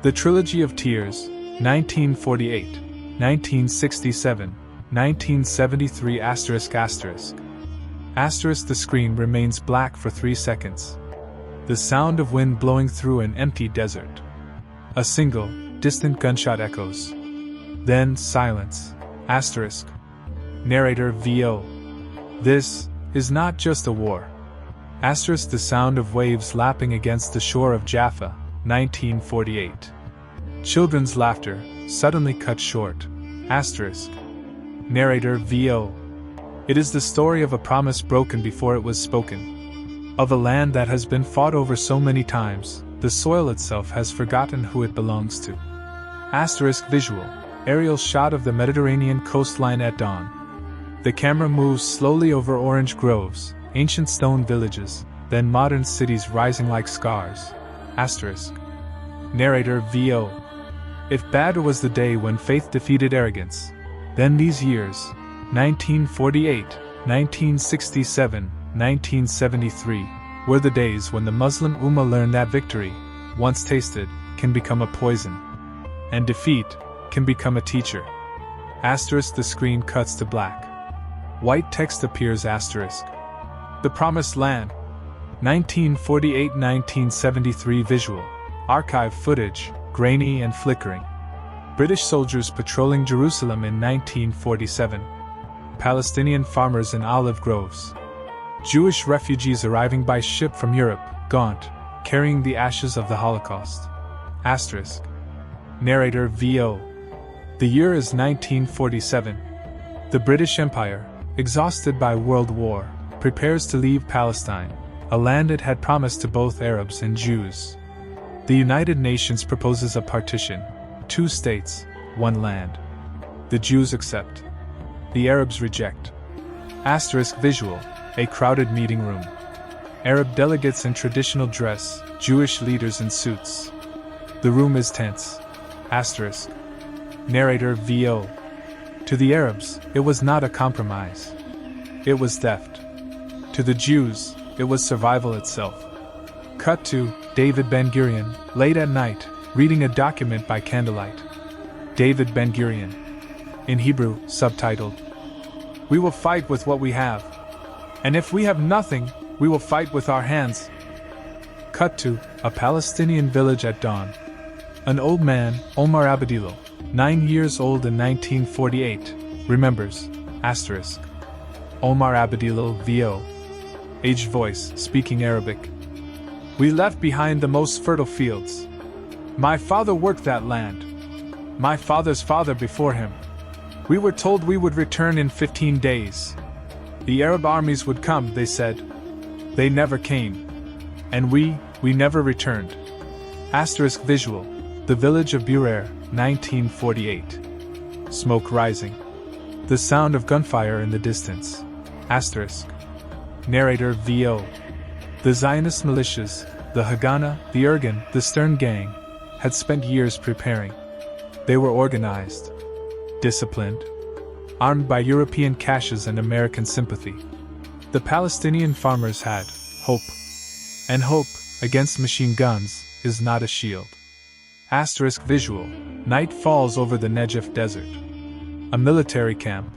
The Trilogy of Tears, 1948, 1967, 1973 *******. The screen remains black for 3 seconds. The sound of wind blowing through an empty desert. A single, distant gunshot echoes. Then silence. ***. Narrator VO. This is not just a war. ***. The sound of waves lapping against the shore of Jaffa, 1948. Children's laughter, suddenly cut short. ***. Narrator VO. It is the story of a promise broken before it was spoken. Of a land that has been fought over so many times, the soil itself has forgotten who it belongs to. ***. Visual. Aerial shot of the Mediterranean coastline at dawn. The camera moves slowly over orange groves, ancient stone villages, then modern cities rising like scars. ***. Narrator VO. If bad was the day when faith defeated arrogance, then these years, 1948, 1967, 1973, were the days when the Muslim Ummah learned that victory, once tasted, can become a poison. And defeat can become a teacher. ***. The screen cuts to black. White text appears. ***. The Promised Land. 1948-1973 visual. Archive footage, grainy and flickering. British soldiers patrolling Jerusalem in 1947. Palestinian farmers in olive groves. Jewish refugees arriving by ship from Europe, gaunt, carrying the ashes of the Holocaust. ***. Narrator VO. The year is 1947. The British Empire, exhausted by World War, prepares to leave Palestine, a land it had promised to both Arabs and Jews. The United Nations proposes a partition, 2 states, 1 land. The Jews accept. The Arabs reject. ***. Visual. A crowded meeting room. Arab delegates in traditional dress, Jewish leaders in suits. The room is tense. ***. Narrator VO. To the Arabs, it was not a compromise. It was theft. To the Jews, it was survival itself. Cut to David Ben-Gurion, late at night, reading a document by candlelight. David Ben-Gurion. In Hebrew, subtitled. We will fight with what we have. And if we have nothing, we will fight with our hands. Cut to a Palestinian village at dawn. An old man, Omar Abdillah, 9 years old in 1948, remembers. ***. Omar Abdillah VO. Aged voice, speaking Arabic. We left behind the most fertile fields. My father worked that land. My father's father before him. We were told we would return in 15 days. The Arab armies would come, they said. They never came. And we never returned. ***. Visual. The village of Burer, 1948. Smoke rising. The sound of gunfire in the distance. ***. Narrator VO. The Zionist militias, the Haganah, the Irgun, the Stern Gang, had spent years preparing. They were organized, disciplined, armed by European caches and American sympathy. The Palestinian farmers had hope. And hope, against machine guns, is not a shield. ***. Visual. Night falls over the Negev desert. A military camp.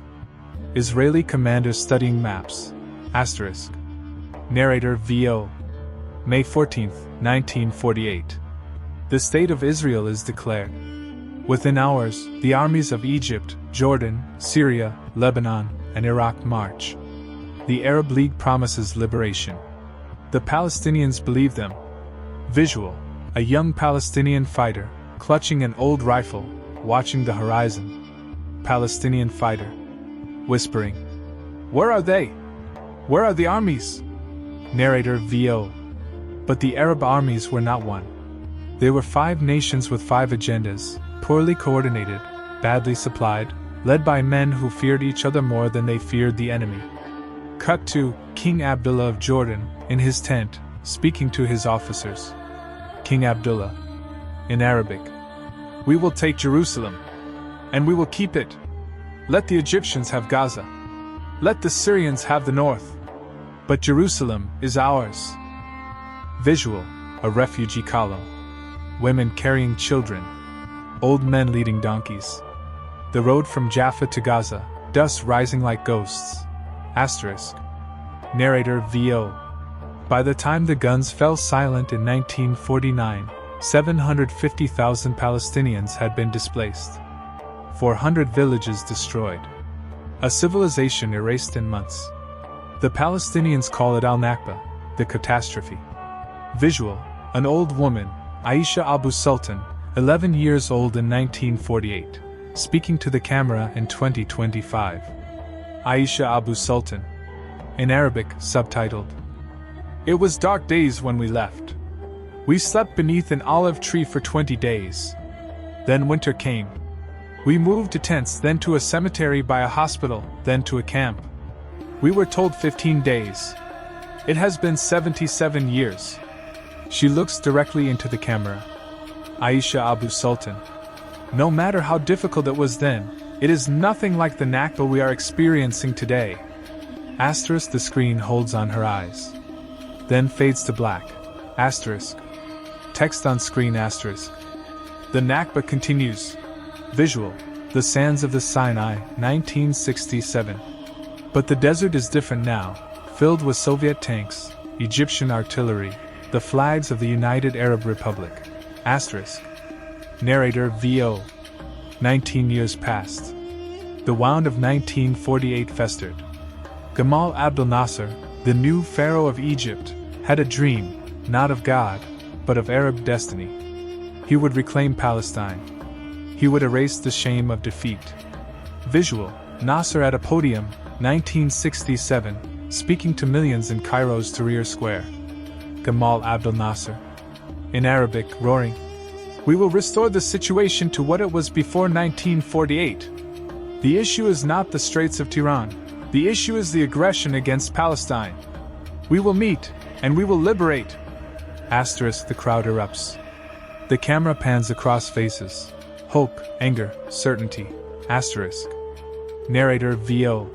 Israeli commanders studying maps. ***. Narrator VO. May 14, 1948. The State of Israel is declared. Within hours, the armies of Egypt, Jordan, Syria, Lebanon, and Iraq march. The Arab League promises liberation. The Palestinians believe them. Visual. A young Palestinian fighter, clutching an old rifle, watching the horizon. Palestinian fighter. Whispering. Where are they? Where are the armies? Narrator VO. But the Arab armies were not one. They were 5 nations with 5 agendas, poorly coordinated, badly supplied, led by men who feared each other more than they feared the enemy. Cut to King Abdullah of Jordan, in his tent, speaking to his officers. King Abdullah. In Arabic. We will take Jerusalem. And we will keep it. Let the Egyptians have Gaza. Let the Syrians have the north. But Jerusalem is ours. Visual. A refugee column. women carrying children, old men leading donkeys. The road from Jaffa to Gaza, dust rising like ghosts. Asterisk. Narrator VO. By the time the guns fell silent in 1949, 750,000 Palestinians had been displaced. 400 villages destroyed. A civilization erased in months. The Palestinians call it al-Nakba, the catastrophe. Visual, an old woman, Aisha Abu Sultan, 11 years old in 1948, speaking to the camera in 2025. Aisha Abu Sultan. In Arabic, subtitled. It was dark days when we left. We slept beneath an olive tree for 20 days. Then winter came. We moved to tents, then to a cemetery by a hospital, then to a camp. We were told 15 days. It has been 77 years. She looks directly into the camera. Aisha Abu Sultan. No matter how difficult it was then, it is nothing like the Nakba we are experiencing today. Asterisk. The screen holds on her eyes. Then fades to black. Asterisk. Text on screen. Asterisk. The Nakba continues. Visual. The sands of the Sinai, 1967. But the desert is different now, filled with Soviet tanks, Egyptian artillery, the flags of the United Arab Republic. Asterisk. Narrator VO. 19 years passed. The wound of 1948 festered. Gamal Abdel Nasser, the new pharaoh of Egypt, had a dream, not of God, but of Arab destiny. He would reclaim Palestine. He would erase the shame of defeat. Visual, Nasser at a podium, 1967, speaking to millions in Cairo's Tahrir Square. Gamal Abdel Nasser. In Arabic, roaring. We will restore the situation to what it was before 1948. The issue is not the Straits of Tiran. The issue is the aggression against Palestine. We will meet, and we will liberate. Asterisk. The crowd erupts. The camera pans across faces. Hope, anger, certainty. Asterisk. Narrator VO.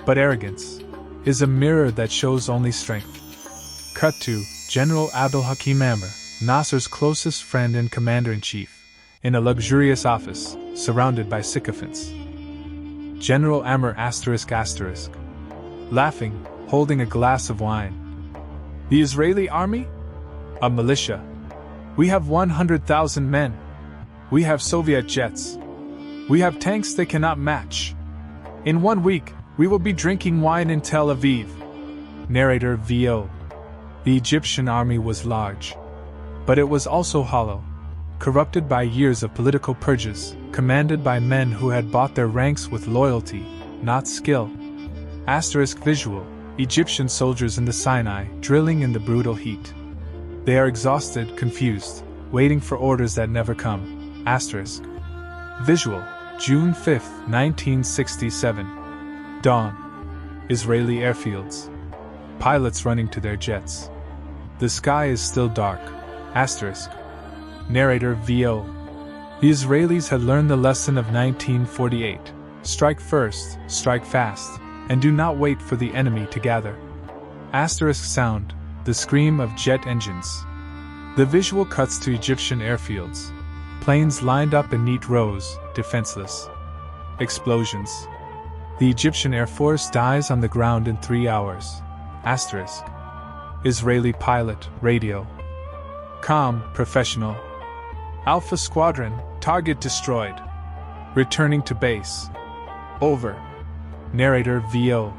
But arrogance is a mirror that shows only strength. Cut to General Abdel Hakim Amr, Nasser's closest friend and commander-in-chief, in a luxurious office, surrounded by sycophants. General Amr asterisk, laughing, holding a glass of wine. The Israeli army? A militia. We have 100,000 men. We have Soviet jets. We have tanks they cannot match. In 1 week, we will be drinking wine in Tel Aviv. Narrator VO. The Egyptian army was large. But it was also hollow, corrupted by years of political purges, commanded by men who had bought their ranks with loyalty, not skill. Asterisk. Visual, Egyptian soldiers in the Sinai, drilling in the brutal heat. They are exhausted, confused, waiting for orders that never come. Asterisk. Visual, June 5, 1967. Dawn. Israeli airfields. Pilots running to their jets. The sky is still dark. Asterisk. Narrator VO. The Israelis had learned the lesson of 1948. Strike first, strike fast, and do not wait for the enemy to gather. Asterisk. Sound. The scream of jet engines. The visual cuts to Egyptian airfields. Planes lined up in neat rows, defenseless. Explosions. The Egyptian Air Force dies on the ground in 3 hours. Asterisk. Israeli pilot, radio. Calm, professional. Alpha Squadron, target destroyed. Returning to base. Over. Narrator VO.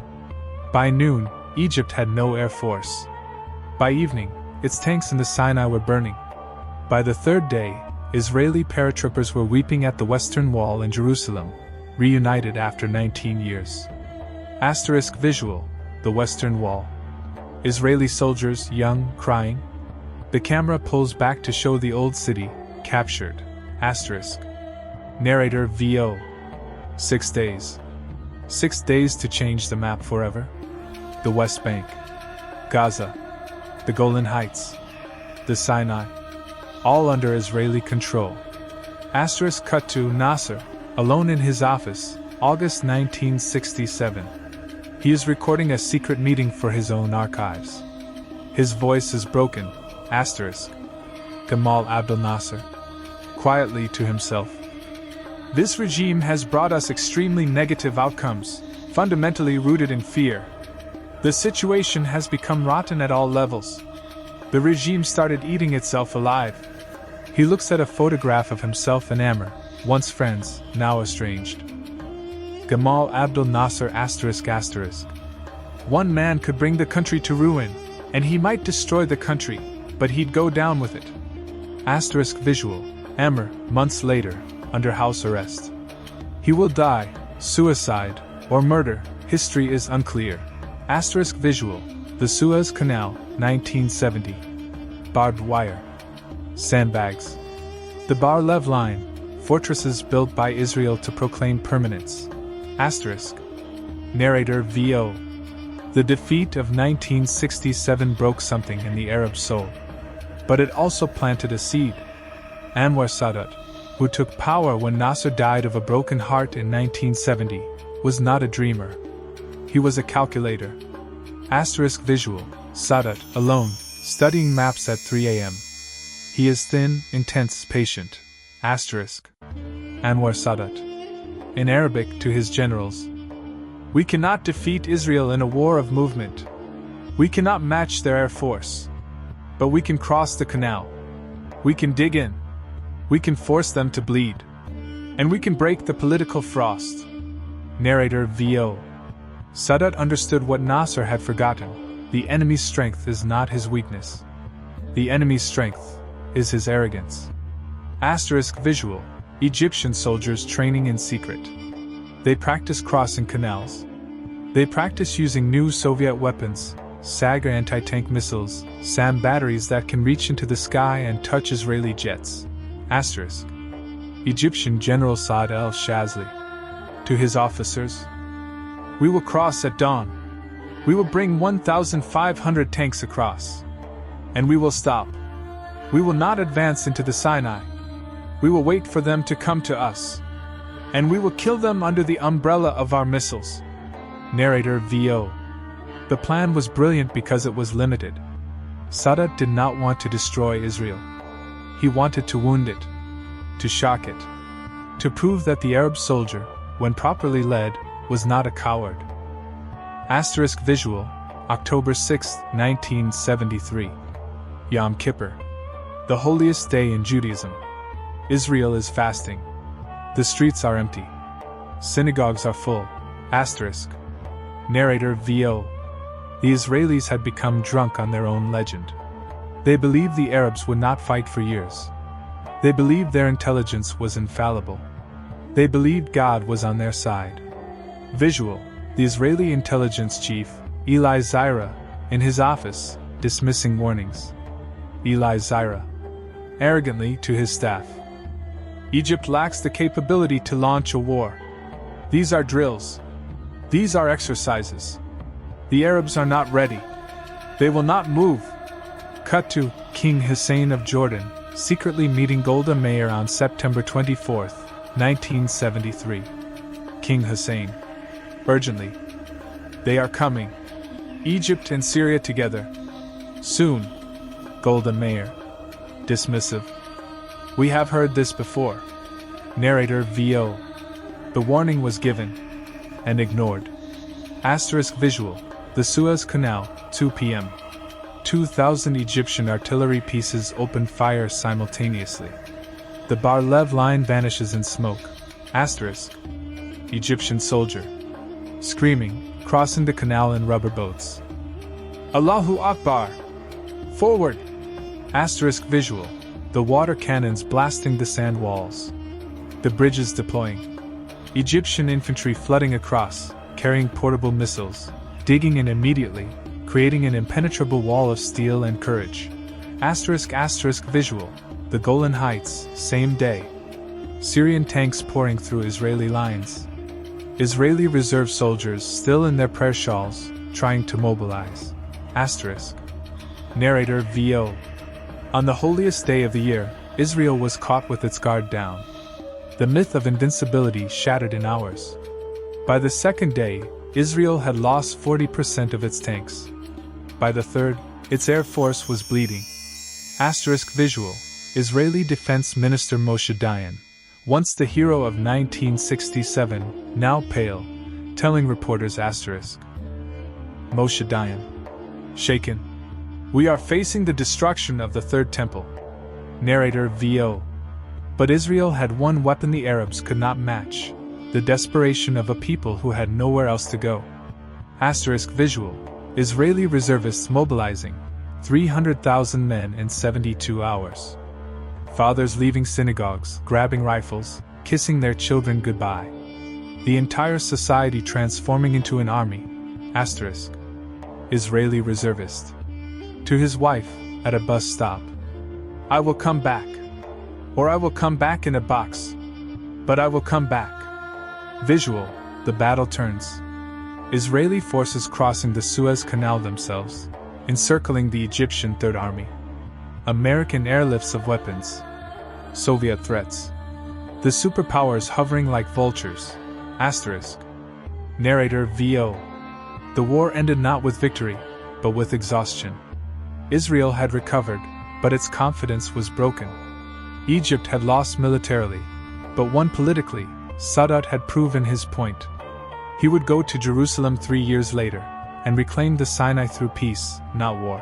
By noon, Egypt had no air force. By evening, its tanks in the Sinai were burning. By the third day, Israeli paratroopers were weeping at the Western Wall in Jerusalem, reunited after 19 years. Asterisk. Visual, the Western Wall. Israeli soldiers, young, crying. The camera pulls back to show the old city, captured. Asterisk. Narrator VO. 6 days. 6 days to change the map forever. The West Bank. Gaza. The Golan Heights. The Sinai. All under Israeli control. Asterisk. Cut to Nasser, alone in his office, August 1967. He is recording a secret meeting for his own archives. His voice is broken. Asterisk. Gamal Abdel Nasser, quietly to himself. This regime has brought us extremely negative outcomes, fundamentally rooted in fear. The situation has become rotten at all levels. The regime started eating itself alive. He looks at a photograph of himself and Amr, once friends, now estranged. Gamal Abdel Nasser ***. One man could bring the country to ruin, and he might destroy the country, but he'd go down with it. Visual. Amr, months later, under house arrest. He will die, suicide, or murder, history is unclear. Visual. The Suez Canal, 1970. Barbed wire. Sandbags. The Bar-Lev Line, fortresses built by Israel to proclaim permanence. Narrator VO. The defeat of 1967 broke something in the Arab soul. But it also planted a seed. Anwar Sadat, who took power when Nasser died of a broken heart in 1970, was not a dreamer. He was a calculator. Visual. Sadat, alone, studying maps at 3 a.m. He is thin, intense, patient. Anwar Sadat. In Arabic to his generals. We cannot defeat Israel in a war of movement. We cannot match their air force. But we can cross the canal. We can dig in. We can force them to bleed. And we can break the political frost. Narrator VO. Sadat understood what Nasser had forgotten. The enemy's strength is not his weakness. The enemy's strength is his arrogance. Visual. Egyptian soldiers training in secret. They practice crossing canals. They practice using new Soviet weapons, Sagar anti-tank missiles, SAM batteries that can reach into the sky and touch Israeli jets. Egyptian General Saad el-Shazli. To his officers. We will cross at dawn. We will bring 1,500 tanks across. And we will stop. We will not advance into the Sinai. We will wait for them to come to us. And we will kill them under the umbrella of our missiles. Narrator VO. The plan was brilliant because it was limited. Sadat did not want to destroy Israel. He wanted to wound it, to shock it, to prove that the Arab soldier, when properly led, was not a coward. Visual. October 6, 1973. Yom Kippur. The holiest day in Judaism. Israel is fasting. The streets are empty. Synagogues are full. Narrator VO. The Israelis had become drunk on their own legend. They believed the Arabs would not fight for years. They believed their intelligence was infallible. They believed God was on their side. Visual. The Israeli intelligence chief, Eli Zira, in his office, dismissing warnings. Eli Zira. Arrogantly to his staff. Egypt lacks the capability to launch a war. These are drills. These are exercises. The Arabs are not ready. They will not move. Cut to King Hussein of Jordan, secretly meeting Golda Meir on September 24, 1973. King Hussein. Urgently. They are coming. Egypt and Syria together. Soon. Golda Meir. Dismissive. We have heard this before. Narrator VO. The warning was given and ignored. Visual. The Suez Canal, 2 p.m. 2,000 Egyptian artillery pieces opened fire simultaneously. The Bar-Lev line vanishes in smoke. Egyptian soldier. Screaming, crossing the canal in rubber boats. Allahu Akbar! Forward! Visual. The water cannons blasting the sand walls. The bridges deploying. Egyptian infantry flooding across, carrying portable missiles, digging in immediately, creating an impenetrable wall of steel and courage. Visual. The Golan Heights, same day. Syrian tanks pouring through Israeli lines. Israeli reserve soldiers still in their prayer shawls, trying to mobilize. Narrator VO. On the holiest day of the year, Israel was caught with its guard down. The myth of invincibility shattered in hours. By the second day, Israel had lost 40% of its tanks. By the third, its air force was bleeding. Visual. Israeli Defense Minister Moshe Dayan, once the hero of 1967, now pale, telling reporters Moshe Dayan. Shaken. We are facing the destruction of the Third Temple. Narrator VO. But Israel had one weapon the Arabs could not match: the desperation of a people who had nowhere else to go. Visual. Israeli reservists mobilizing 300,000 men in 72 hours. Fathers leaving synagogues, grabbing rifles, kissing their children goodbye. The entire society transforming into an army. Israeli reservist. To his wife, at a bus stop. I will come back. Or I will come back in a box. But I will come back. Visual. The battle turns. Israeli forces crossing the Suez Canal themselves, encircling the Egyptian Third Army. American airlifts of weapons. Soviet threats. The superpowers hovering like vultures. Narrator VO. The war ended not with victory, but with exhaustion. Israel had recovered, but its confidence was broken. Egypt had lost militarily, but won politically. Sadat had proven his point. He would go to Jerusalem 3 years later, and reclaim the Sinai through peace, not war.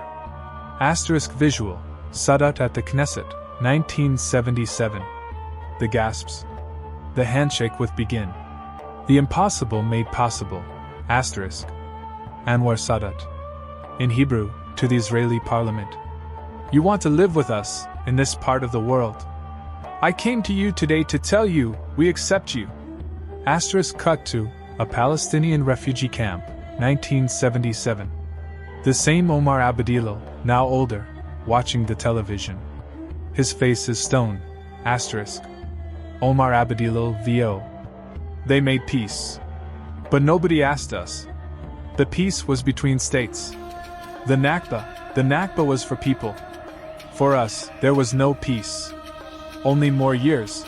Visual. Sadat at the Knesset, 1977. The gasps. The handshake with begin. The impossible made possible. Anwar Sadat. In Hebrew, to the Israeli parliament. You want to live with us, in this part of the world. I came to you today to tell you, we accept you. Cut to, a Palestinian refugee camp, 1977. The same Omar Abdillah, now older, watching the television. His face is stone. Omar Abdillah VO. They made peace. But nobody asked us. The peace was between states. The Nakba was for people. For us, there was no peace. Only more years.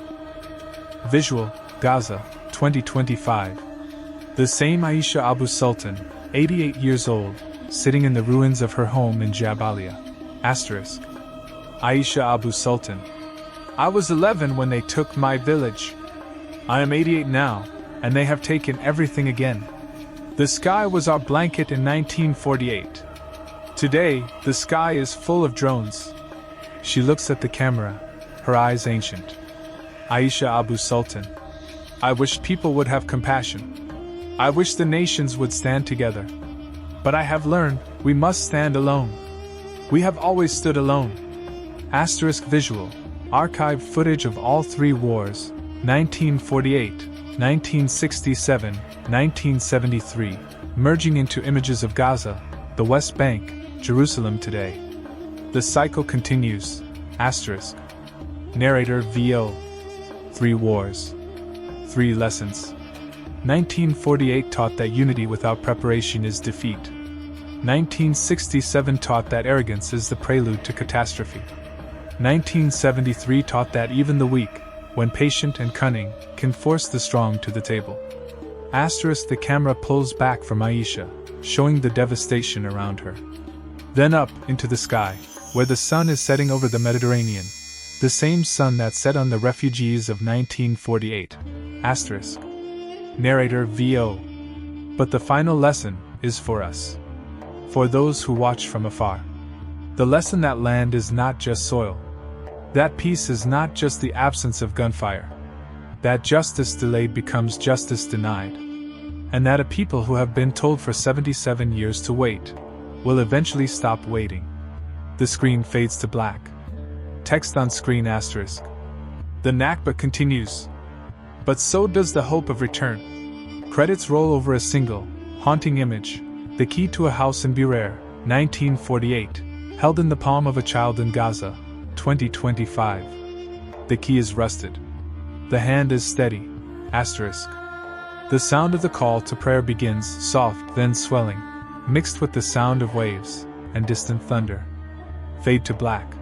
Visual. Gaza, 2025. The same Aisha Abu Sultan, 88 years old, sitting in the ruins of her home in Jabalia. Aisha Abu Sultan. I was 11 when they took my village. I am 88 now, and they have taken everything again. The sky was our blanket in 1948. Today, the sky is full of drones. She looks at the camera, her eyes ancient. Aisha Abu Sultan. I wish people would have compassion. I wish the nations would stand together. But I have learned, we must stand alone. We have always stood alone. Visual. Archived footage of all three wars, 1948, 1967, 1973, merging into images of Gaza, the West Bank, Jerusalem today. The cycle continues. Narrator VO. 3 wars. 3 lessons. 1948 taught that unity without preparation is defeat. 1967 taught that arrogance is the prelude to catastrophe. 1973 taught that even the weak, when patient and cunning, can force the strong to the table. The camera pulls back from Aisha, showing the devastation around her. Then up, into the sky, where the sun is setting over the Mediterranean. The same sun that set on the refugees of 1948. Narrator VO. But the final lesson is for us. For those who watch from afar. The lesson that land is not just soil. That peace is not just the absence of gunfire. That justice delayed becomes justice denied. And that a people who have been told for 77 years to wait will eventually stop waiting. The screen fades to black. Text on screen *. The Nakba continues. But so does the hope of return. Credits roll over a single, haunting image, the key to a house in Berer, 1948, held in the palm of a child in Gaza, 2025. The key is rusted. The hand is steady. The sound of the call to prayer begins, soft, then swelling, mixed with the sound of waves and distant thunder. Fade to black.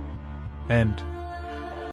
End.